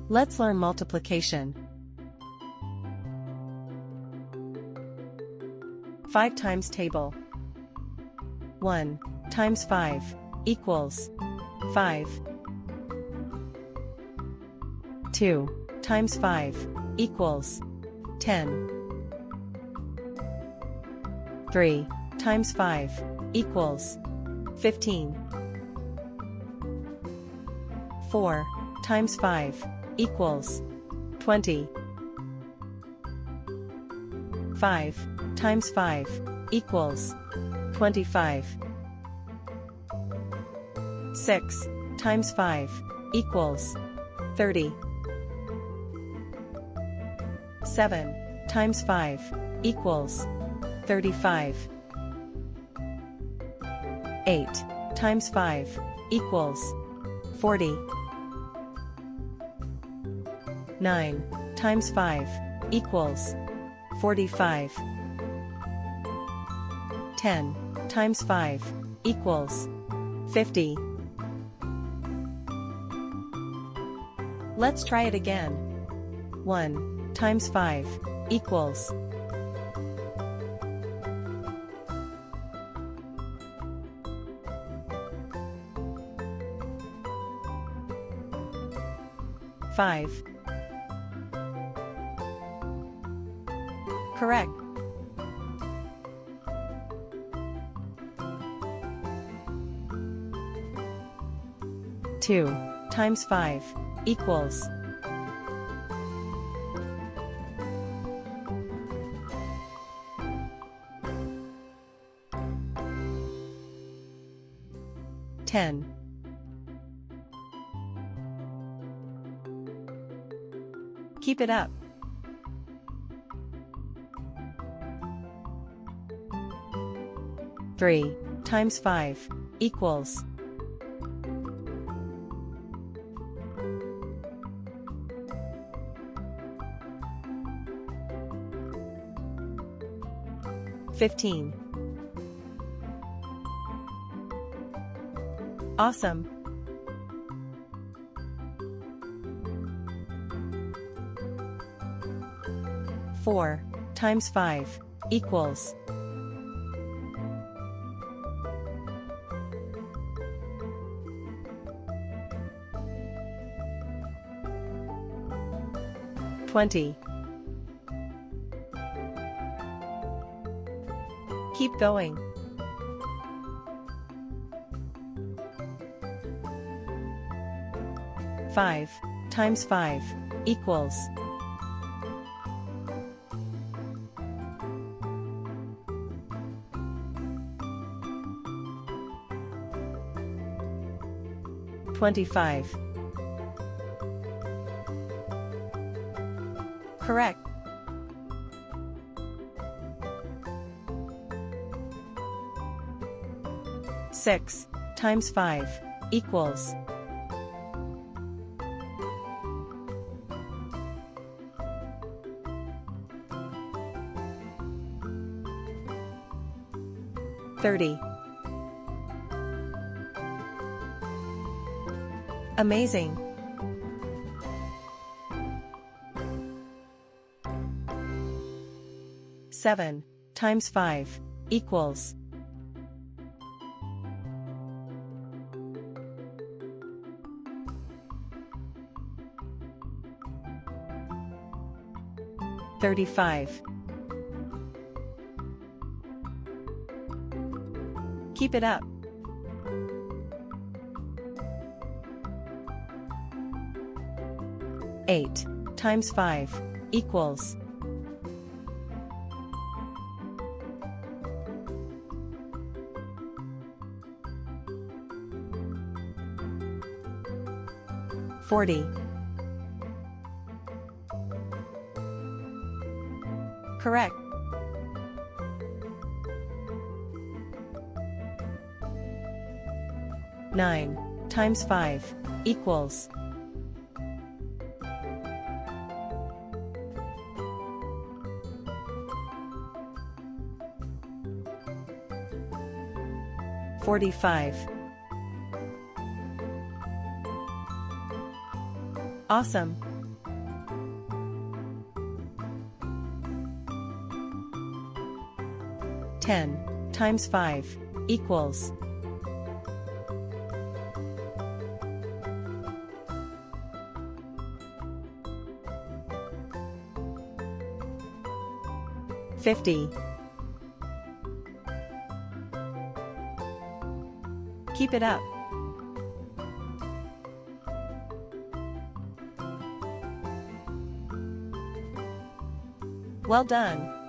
Let's learn multiplication. 5 times table. 1 times 5 equals 5. 2 times 5 equals 10. 3 times 5 equals 15. 4 times 5 equals 20. 5 times 5 equals 25. 6 times 5 equals 30. 7 times 5 equals 35. 8 times 5 equals 40. 9 times 5 equals 45. 10 times 5 equals 50. Let's try it again. 1 times 5 equals 5. Correct. 2 times 5 equals 10. Keep it up. 3 times 5 equals 15. Awesome. 4 times 5 equals 20. Keep going. 5 times 5 equals 25. Correct. 6 times 5 equals 30. Amazing. 7 times 5 equals 35. Keep it up. 8 times 5 equals 40. Correct. 9 times 5 equals 45. Awesome. 10 times 5 equals 50. Keep it up. Well done.